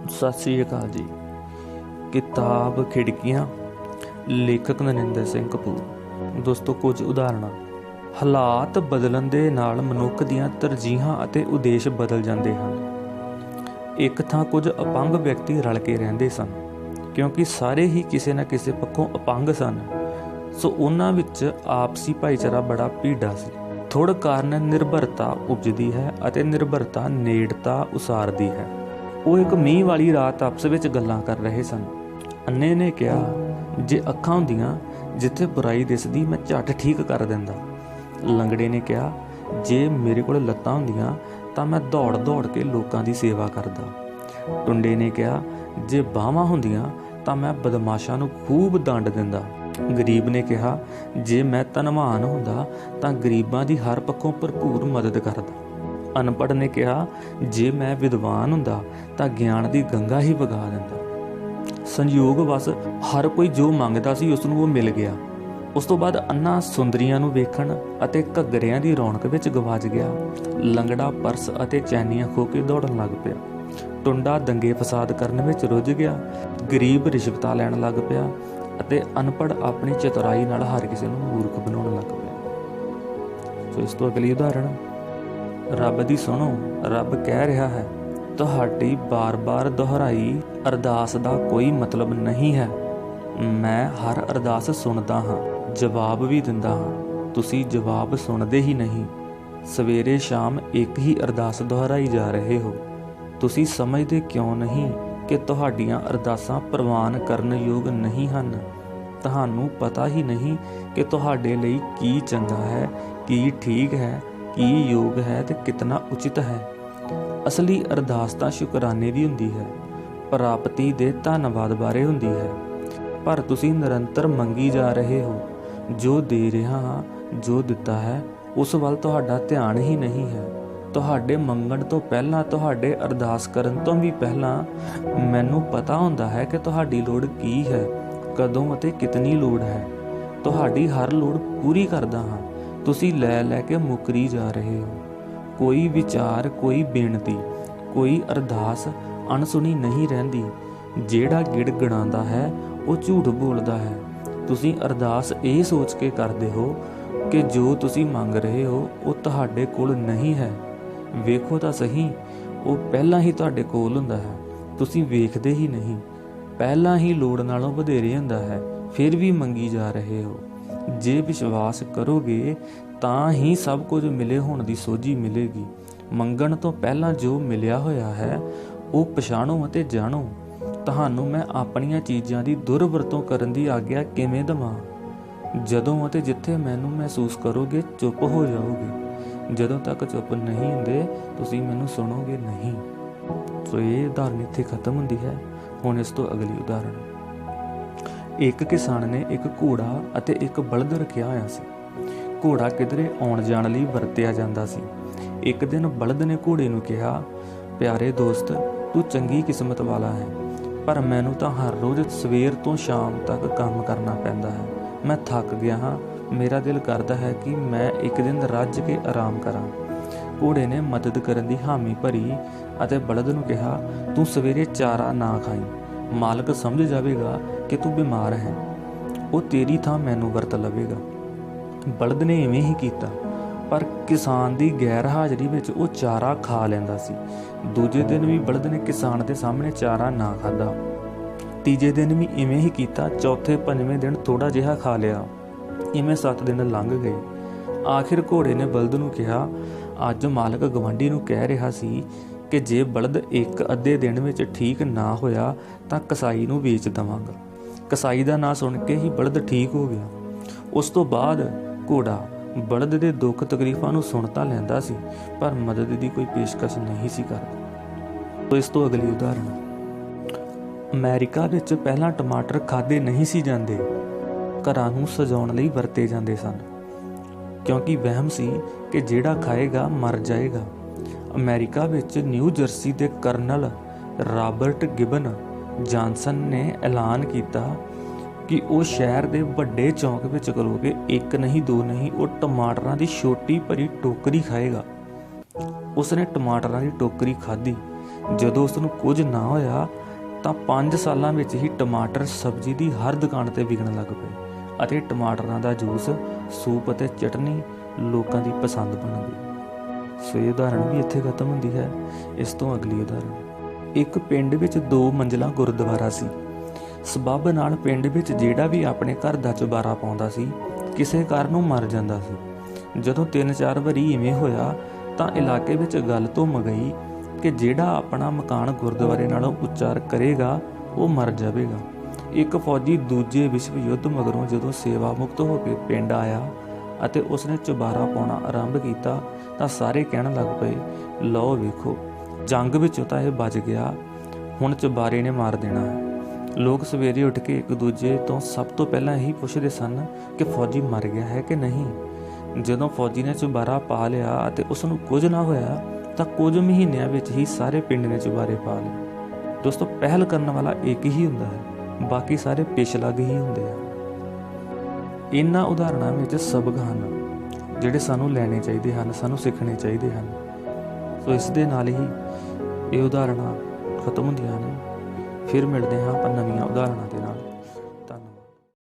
सत श्री अकाल जी। किताब खिड़कियां, लेखक नरेंद्र सिंह कपूर। दोस्तों, कुछ उदाहरण। ਹਾਲਾਤ ਬਦਲਣ ਦੇ ਨਾਲ ਮਨੁੱਖ ਦੀਆਂ ਤਰਜੀਹਾਂ ਅਤੇ ਉਦੇਸ਼ ਬਦਲ ਜਾਂਦੇ ਹਨ। ਇੱਕ ਥਾਂ ਕੁਝ ਅਪੰਗ ਵਿਅਕਤੀ ਰਲ ਕੇ ਰਹਿੰਦੇ ਸਨ, ਕਿਉਂਕਿ ਸਾਰੇ ਹੀ ਕਿਸੇ ਨਾ ਕਿਸੇ ਪੱਖੋਂ ਅਪੰਗ ਸਨ, ਸੋ ਉਹਨਾਂ ਵਿੱਚ ਆਪਸੀ ਭਾਈਚਾਰਾ ਬੜਾ ਭੀੜਾ ਸੀ। ਥੋੜ ਕਾਰਨ ਨਿਰਭਰਤਾ ਉਪਜਦੀ ਹੈ ਅਤੇ ਨਿਰਭਰਤਾ ਨੇੜਤਾ ਉਸਾਰਦੀ ਹੈ। ਉਹ ਇੱਕ ਮੀਂਹ ਵਾਲੀ ਰਾਤ ਆਪਸ ਵਿੱਚ ਗੱਲਾਂ ਕਰ ਰਹੇ ਸਨ। ਅੰਨੇ ਨੇ ਕਿਹਾ, ਜੇ ਅੱਖਾਂ ਹੁੰਦੀਆਂ ਜਿੱਥੇ ਬੁਰਾਈ ਦਿਸਦੀ ਮੈਂ ਝੱਟ ਠੀਕ ਕਰ ਦਿੰਦਾ। ਲੰਗੜੇ ਨੇ ਕਿਹਾ, ਜੇ ਮੇਰੇ ਕੋਲ ਲੱਤਾਂ ਹੁੰਦੀਆਂ ਤਾਂ ਮੈਂ ਦੌੜ ਦੌੜ ਕੇ ਲੋਕਾਂ ਦੀ ਸੇਵਾ ਕਰਦਾ। ਟੁੰਡੇ ਨੇ ਕਿਹਾ, ਜੇ ਬਾਹਾਂ ਹੁੰਦੀਆਂ ਤਾਂ ਮੈਂ ਬਦਮਾਸ਼ਾਂ ਨੂੰ ਖੂਬ ਦੰਡ ਦਿੰਦਾ। ਗਰੀਬ ਨੇ ਕਿਹਾ, ਜੇ ਮੈਂ ਧਨਵਾਨ ਹੁੰਦਾ ਤਾਂ ਗਰੀਬਾਂ ਦੀ ਹਰ ਪੱਖੋਂ ਭਰਪੂਰ ਮਦਦ ਕਰਦਾ। ਅਨਪੜ੍ਹ ਨੇ ਕਿਹਾ, ਜੇ ਮੈਂ ਵਿਦਵਾਨ ਹੁੰਦਾ ਤਾਂ ਗਿਆਨ ਦੀ ਗੰਗਾ ਹੀ ਵਗਾ ਦਿੰਦਾ। ਸੰਯੋਗ ਵਸ ਹਰ ਕੋਈ ਜੋ ਮੰਗਦਾ ਸੀ ਉਸ ਨੂੰ ਉਹ ਮਿਲ ਗਿਆ। ਉਸ ਤੋਂ ਬਾਅਦ ਅੰਨਾ ਸੁੰਦਰੀਆਂ ਨੂੰ ਵੇਖਣ ਅਤੇ ਘੱਗਰਿਆਂ ਦੀ ਰੌਣਕ ਵਿੱਚ ਗਵਾਚ ਗਿਆ। ਲੰਗੜਾ ਪਰਸ ਅਤੇ ਚੈਨੀਆਂ ਖੋ ਕੇ ਦੌੜਨ ਲੱਗ ਪਿਆ। ਟੁੰਡਾ ਦੰਗੇ ਫਸਾਦ ਕਰਨ ਵਿੱਚ ਰੁੱਝ ਗਿਆ। ਗਰੀਬ ਰਿਸ਼ਵਤਾਂ ਲੈਣ ਲੱਗ ਪਿਆ ਅਤੇ ਅਨਪੜ੍ਹ ਆਪਣੀ ਚਤੁਰਾਈ ਨਾਲ ਹਰ ਕਿਸੇ ਨੂੰ ਮੂਰਖ ਬਣਾਉਣ ਲੱਗ ਪਿਆ। ਸੋ ਇਸ ਤੋਂ ਅਗਲੀ ਉਦਾਹਰਣ। ਰੱਬ ਦੀ ਸੁਣੋ, ਰੱਬ ਕਹਿ ਰਿਹਾ ਹੈ, ਤੁਹਾਡੀ ਬਾਰ-ਬਾਰ ਦੁਹਰਾਈ ਅਰਦਾਸ ਦਾ ਕੋਈ ਮਤਲਬ ਨਹੀਂ ਹੈ। ਮੈਂ ਹਰ ਅਰਦਾਸ ਸੁਣਦਾ ਹਾਂ, ਜਵਾਬ ਵੀ ਦਿੰਦਾ ਹਾਂ, ਤੁਸੀਂ ਜਵਾਬ ਸੁਣਦੇ ਹੀ ਨਹੀਂ। ਸਵੇਰੇ ਸ਼ਾਮ ਇੱਕ ਹੀ ਅਰਦਾਸ ਦੁਹਰਾਈ ਜਾ ਰਹੇ ਹੋ। ਤੁਸੀਂ ਸਮਝਦੇ ਕਿਉਂ ਨਹੀਂ ਕਿ ਤੁਹਾਡੀਆਂ ਅਰਦਾਸਾਂ ਪ੍ਰਵਾਨ ਕਰਨ ਯੋਗ ਨਹੀਂ ਹਨ। ਤੁਹਾਨੂੰ ਪਤਾ ਹੀ ਨਹੀਂ ਕਿ ਤੁਹਾਡੇ ਲਈ ਕੀ ਚੰਗਾ ਹੈ, ਕੀ ਠੀਕ ਹੈ, ਕੀ ਯੋਗ ਹੈ ਤੇ ਕਿਤਨਾ ਉਚਿਤ ਹੈ। ਅਸਲੀ ਅਰਦਾਸ ਤਾਂ ਸ਼ੁਕਰਾਨੇ ਦੀ ਹੁੰਦੀ ਹੈ, ਪ੍ਰਾਪਤੀ ਦੇ ਧੰਨਵਾਦ ਬਾਰੇ ਹੁੰਦੀ ਹੈ। ਪਰ ਤੁਸੀਂ ਨਿਰੰਤਰ ਮੰਗੀ ਜਾ ਰਹੇ ਹੋ। ਜੋ ਦੇ ਰਿਹਾ ਹਾਂ, ਜੋ ਦਿੱਤਾ ਹੈ, ਉਸ ਵੱਲ ਤੁਹਾਡਾ ਧਿਆਨ ਹੀ ਨਹੀਂ ਹੈ। ਤੁਹਾਡੇ ਮੰਗਣ ਤੋਂ ਪਹਿਲਾਂ, ਤੁਹਾਡੇ ਅਰਦਾਸ ਕਰਨ ਤੋਂ ਵੀ ਪਹਿਲਾਂ ਮੈਨੂੰ ਪਤਾ ਹੁੰਦਾ ਹੈ ਕਿ ਤੁਹਾਡੀ ਲੋੜ ਕੀ ਹੈ, ਕਦੋਂ ਅਤੇ ਕਿਤਨੀ ਲੋੜ ਹੈ। ਤੁਹਾਡੀ ਹਰ ਲੋੜ ਪੂਰੀ ਕਰਦਾ ਹਾਂ। ਤੁਸੀਂ ਲੈ ਲੈ ਕੇ ਮੁੱਕਰੀ ਜਾ ਰਹੇ ਹੋ। ਕੋਈ ਵਿਚਾਰ, ਕੋਈ ਬੇਨਤੀ, ਕੋਈ ਅਰਦਾਸ ਅਣਸੁਣੀ ਨਹੀਂ ਰਹਿੰਦੀ। ਜਿਹੜਾ ਗਿੜਗਿੜਾਉਂਦਾ ਹੈ ਉਹ ਝੂਠ ਬੋਲਦਾ ਹੈ। ਤੁਸੀਂ ਅਰਦਾਸ ਇਹ ਸੋਚ ਕੇ ਕਰਦੇ ਹੋ ਕਿ ਜੋ ਤੁਸੀਂ ਮੰਗ ਰਹੇ ਹੋ ਉਹ ਤੁਹਾਡੇ ਕੋਲ ਨਹੀਂ ਹੈ। ਵੇਖੋ ਤਾਂ ਸਹੀ, ਉਹ ਪਹਿਲਾਂ ਹੀ ਤੁਹਾਡੇ ਕੋਲ ਹੁੰਦਾ ਹੈ, ਤੁਸੀਂ ਵੇਖਦੇ ਹੀ ਨਹੀਂ। ਪਹਿਲਾਂ ਹੀ ਲੋੜ ਨਾਲੋਂ ਵਧੇਰੇ ਹੁੰਦਾ ਹੈ, ਫਿਰ ਵੀ ਮੰਗੀ ਜਾ ਰਹੇ ਹੋ। ਜੇ ਵਿਸ਼ਵਾਸ ਕਰੋਗੇ ਤਾਂ ਹੀ ਸਭ ਕੁਝ ਮਿਲੇ ਹੋਣ ਦੀ ਸੋਝੀ ਮਿਲੇਗੀ। ਮੰਗਣ ਤੋਂ ਪਹਿਲਾਂ ਜੋ ਮਿਲਿਆ ਹੋਇਆ ਹੈ ਉਹ ਪਛਾਣੋ ਅਤੇ ਜਾਣੋ। ਤੁਹਾਨੂੰ ਮੈਂ ਆਪਣੀਆਂ ਚੀਜ਼ਾਂ ਦੀ ਦੁਰਵਰਤੋਂ ਕਰਨ ਦੀ ਆਗਿਆ ਕਿਵੇਂ ਦੇਵਾਂ? ਜਦੋਂ ਅਤੇ ਜਿੱਥੇ ਮੈਨੂੰ ਮਹਿਸੂਸ ਕਰੋਗੇ ਚੁੱਪ ਹੋ ਜਾਓਗੇ। ਜਦੋਂ ਤੱਕ ਚੁੱਪ ਨਹੀਂ ਹੁੰਦੇ ਤੁਸੀਂ ਮੈਨੂੰ ਸੁਣੋਗੇ ਨਹੀਂ। ਸੋ ਇਹ ਉਦਾਹਰਨ ਇੱਥੇ ਖਤਮ ਹੁੰਦੀ ਹੈ। ਹੁਣ ਇਸ ਤੋਂ ਅਗਲੀ ਉਦਾਹਰਨ। ਇੱਕ ਕਿਸਾਨ ਨੇ ਇੱਕ ਘੋੜਾ ਅਤੇ ਇੱਕ ਬਲਦ ਰੱਖਿਆ ਹੋਇਆ ਸੀ। ਘੋੜਾ ਕਿਧਰੇ ਆਉਣ ਜਾਣ ਲਈ ਵਰਤਿਆ ਜਾਂਦਾ ਸੀ। ਇੱਕ ਦਿਨ ਬਲਦ ਨੇ ਘੋੜੇ ਨੂੰ ਕਿਹਾ, ਪਿਆਰੇ ਦੋਸਤ, ਤੂੰ ਚੰਗੀ ਕਿਸਮਤ ਵਾਲਾ ਹੈ, ਪਰ ਮੈਨੂੰ ਤਾਂ ਹਰ ਰੋਜ਼ ਸਵੇਰ ਤੋਂ ਸ਼ਾਮ ਤੱਕ ਕੰਮ ਕਰਨਾ ਪੈਂਦਾ ਹੈ। ਮੈਂ ਥੱਕ ਗਿਆ ਹਾਂ। ਮੇਰਾ ਦਿਲ ਕਰਦਾ ਹੈ ਕਿ ਮੈਂ ਇੱਕ ਦਿਨ ਰੱਜ ਕੇ ਆਰਾਮ ਕਰਾਂ। ਘੋੜੇ ਨੇ ਮਦਦ ਕਰਨ ਦੀ ਹਾਮੀ ਭਰੀ ਅਤੇ ਬਲਦ ਨੂੰ ਕਿਹਾ, ਤੂੰ ਸਵੇਰੇ ਚਾਰਾ ਨਾ ਖਾਈ। ਮਾਲਕ ਸਮਝ ਜਾਵੇਗਾ ਕਿ ਤੂੰ ਬਿਮਾਰ ਹੈ। ਉਹ ਤੇਰੀ ਥਾਂ ਮੈਨੂੰ ਵਰਤ ਲਵੇਗਾ। ਬਲਦ ਨੇ ਇਵੇਂ ਹੀ ਕੀਤਾ, ਪਰ ਕਿਸਾਨ ਦੀ ਗੈਰ ਹਾਜ਼ਰੀ ਵਿੱਚ ਉਹ ਚਾਰਾ ਖਾ ਲੈਂਦਾ ਸੀ। ਦੂਜੇ ਦਿਨ ਵੀ ਬਲਦ ਨੇ ਕਿਸਾਨ ਦੇ ਸਾਹਮਣੇ ਚਾਰਾ ਨਾ ਖਾਧਾ। ਤੀਜੇ ਦਿਨ ਵੀ ਇਵੇਂ ਹੀ ਕੀਤਾ। ਚੌਥੇ ਪੰਜਵੇਂ ਦਿਨ ਥੋੜ੍ਹਾ ਜਿਹਾ ਖਾ ਲਿਆ। ਇਵੇਂ 7 ਦਿਨ ਲੰਘ ਗਏ। ਆਖਿਰ ਘੋੜੇ ਨੇ ਬਲਦ ਨੂੰ ਕਿਹਾ, ਅੱਜ ਮਾਲਕ ਗਵਾਂਢੀ ਨੂੰ ਕਹਿ ਰਿਹਾ ਸੀ ਕਿ ਜੇ ਬਲਦ ਇੱਕ ਅੱਧੇ ਦਿਨ ਵਿੱਚ ਠੀਕ ਨਾ ਹੋਇਆ ਤਾਂ ਕਸਾਈ ਨੂੰ ਵੇਚ ਦੇਵਾਂਗਾ। ਕਸਾਈ ਦਾ ਨਾਂ ਸੁਣ ਕੇ ਹੀ ਬਲਦ ਠੀਕ ਹੋ ਗਿਆ। ਉਸ ਤੋਂ ਬਾਅਦ ਘੋੜਾ ਬਲਦ ਦੇ ਦੁੱਖ ਤਕਲੀਫਾਂ ਨੂੰ ਸੁਣ ਤਾਂ ਲੈਂਦਾ ਸੀ, ਪਰ ਮਦਦ ਦੀ ਕੋਈ ਪੇਸ਼ਕਸ਼ ਨਹੀਂ ਸੀ ਕਰਦਾ। ਸੋ ਇਸ ਤੋਂ ਅਗਲੀ ਉਦਾਹਰਣ। ਅਮਰੀਕਾ ਵਿੱਚ ਪਹਿਲਾਂ ਟਮਾਟਰ ਖਾਧੇ ਨਹੀਂ ਸੀ ਜਾਂਦੇ, ਘਰਾਂ ਨੂੰ ਸਜਾਉਣ ਲਈ ਵਰਤੇ ਜਾਂਦੇ ਸਨ, ਕਿਉਂਕਿ ਵਹਿਮ ਸੀ ਕਿ ਜਿਹੜਾ ਖਾਏਗਾ ਮਰ ਜਾਏਗਾ। ਅਮਰੀਕਾ ਵਿੱਚ ਨਿਊ ਜਰਸੀ ਦੇ ਕਰਨਲ ਰਾਬਰਟ ਗਿਬਨ ਜਾਨਸਨ ਨੇ ਐਲਾਨ ਕੀਤਾ ਕਿ ਉਹ ਸ਼ਹਿਰ ਦੇ ਵੱਡੇ ਚੌਂਕ ਵਿੱਚ ਖਲੋ ਇੱਕ ਨਹੀਂ ਦੋ ਨਹੀਂ, ਉਹ ਟਮਾਟਰਾਂ ਦੀ ਛੋਟੀ ਭਰੀ ਟੋਕਰੀ ਖਾਏਗਾ। ਉਸਨੇ ਟਮਾਟਰਾਂ ਦੀ ਟੋਕਰੀ ਖਾਧੀ ਜਦੋਂ ਉਸ ਨੂੰ ਕੁਝ ਨਾ ਹੋਇਆ ਤਾਂ 5 ਸਾਲਾਂ ਵਿੱਚ ਹੀ ਟਮਾਟਰ ਸਬਜ਼ੀ ਦੀ ਹਰ ਦੁਕਾਨ ਤੇ ਵਿਕਣ ਲੱਗ ਪਏ ਅਤੇ ਟਮਾਟਰਾਂ ਦਾ ਜੂਸ, ਸੂਪ ਅਤੇ ਚਟਨੀ ਲੋਕਾਂ ਦੀ ਪਸੰਦ ਬਣ ਗਈ। ਸੋ ਇਹ ਉਦਾਹਰਣ ਵੀ ਇੱਥੇ ਖਤਮ ਹੁੰਦੀ ਹੈ। ਇਸ ਤੋਂ ਅਗਲੀ ਉਦਾਹਰਣ, ਇੱਕ ਪਿੰਡ ਵਿੱਚ 2 ਮੰਜ਼ਿਲਾ ਗੁਰਦੁਆਰਾ ਸੀ। ਸਬੱਬ ਨਾਲ ਪਿੰਡ ਵਿੱਚ ਜਿਹੜਾ ਵੀ ਆਪਣੇ ਘਰ ਦਾ ਚੁਬਾਰਾ ਪਾਉਂਦਾ ਸੀ ਕਿਸੇ ਕਾਰਨ ਉਹ ਮਰ ਜਾਂਦਾ ਸੀ। ਜਦੋਂ 3-4 ਵਾਰੀ ਇਵੇਂ ਹੋਇਆ ਤਾਂ ਇਲਾਕੇ ਵਿੱਚ ਗੱਲ ਧੁੰਮ ਗਈ ਕਿ ਜਿਹੜਾ ਆਪਣਾ ਮਕਾਨ ਗੁਰਦੁਆਰੇ ਨਾਲੋਂ ਉੱਚਾ ਕਰੇਗਾ ਉਹ ਮਰ ਜਾਵੇਗਾ। ਇੱਕ ਫੌਜੀ ਦੂਜੇ ਵਿਸ਼ਵ ਯੁੱਧ ਮਗਰੋਂ ਜਦੋਂ ਸੇਵਾ ਮੁਕਤ ਹੋ ਕੇ ਪਿੰਡ ਆਇਆ ਅਤੇ ਉਸਨੇ ਚੁਬਾਰਾ ਪਾਉਣਾ ਆਰੰਭ ਕੀਤਾ ਤਾਂ ਸਾਰੇ ਕਹਿਣ ਲੱਗ ਪਏ, ਲਓ ਵੇਖੋ, ਜੰਗ ਵਿੱਚੋਂ ਤਾਂ ਇਹ ਬਚ ਗਿਆ, ਹੁਣ ਚੁਬਾਰੇ ਨੇ ਮਾਰ ਦੇਣਾ ਹੈ। ਲੋਕ ਸਵੇਰੇ ਉੱਠ ਕੇ ਇੱਕ ਦੂਜੇ ਤੋਂ ਸਭ ਤੋਂ ਪਹਿਲਾਂ ਇਹੀ ਪੁੱਛਦੇ ਸਨ ਕਿ ਫੌਜੀ ਮਰ ਗਿਆ ਹੈ ਕਿ ਨਹੀਂ। ਜਦੋਂ ਫੌਜੀ ਨੇ ਚੁਬਾਰਾ ਪਾ ਲਿਆ ਅਤੇ ਉਸ ਨੂੰ ਕੁਝ ਨਾ ਹੋਇਆ ਤਾਂ ਕੁਝ ਮਹੀਨਿਆਂ ਵਿੱਚ ਹੀ ਸਾਰੇ ਪਿੰਡ ਨੇ ਚੁਬਾਰੇ ਪਾ ਲਏ। ਦੋਸਤੋ, ਪਹਿਲ ਕਰਨ ਵਾਲਾ ਇੱਕ ਹੀ ਹੁੰਦਾ ਹੈ, ਬਾਕੀ ਸਾਰੇ ਪਿਛਲੱਗ ਹੀ ਹੁੰਦੇ ਆ। ਇਹਨਾਂ ਉਦਾਹਰਣਾਂ ਵਿੱਚ ਸਬਕ ਹਨ ਜਿਹੜੇ ਸਾਨੂੰ ਲੈਣੇ ਚਾਹੀਦੇ ਹਨ, ਸਾਨੂੰ ਸਿੱਖਣੇ ਚਾਹੀਦੇ ਹਨ। ਸੋ ਇਸ ਦੇ ਨਾਲ ਹੀ ਇਹ ਉਦਾਹਰਣਾਂ ਖਤਮ ਹੁੰਦੀਆਂ ਨੇ। ਫਿਰ ਮਿਲਦੇ ਹਾਂ ਆਪਾਂ ਨਵੀਆਂ ਉਦਾਹਰਣਾਂ ਦੇ ਨਾਲ।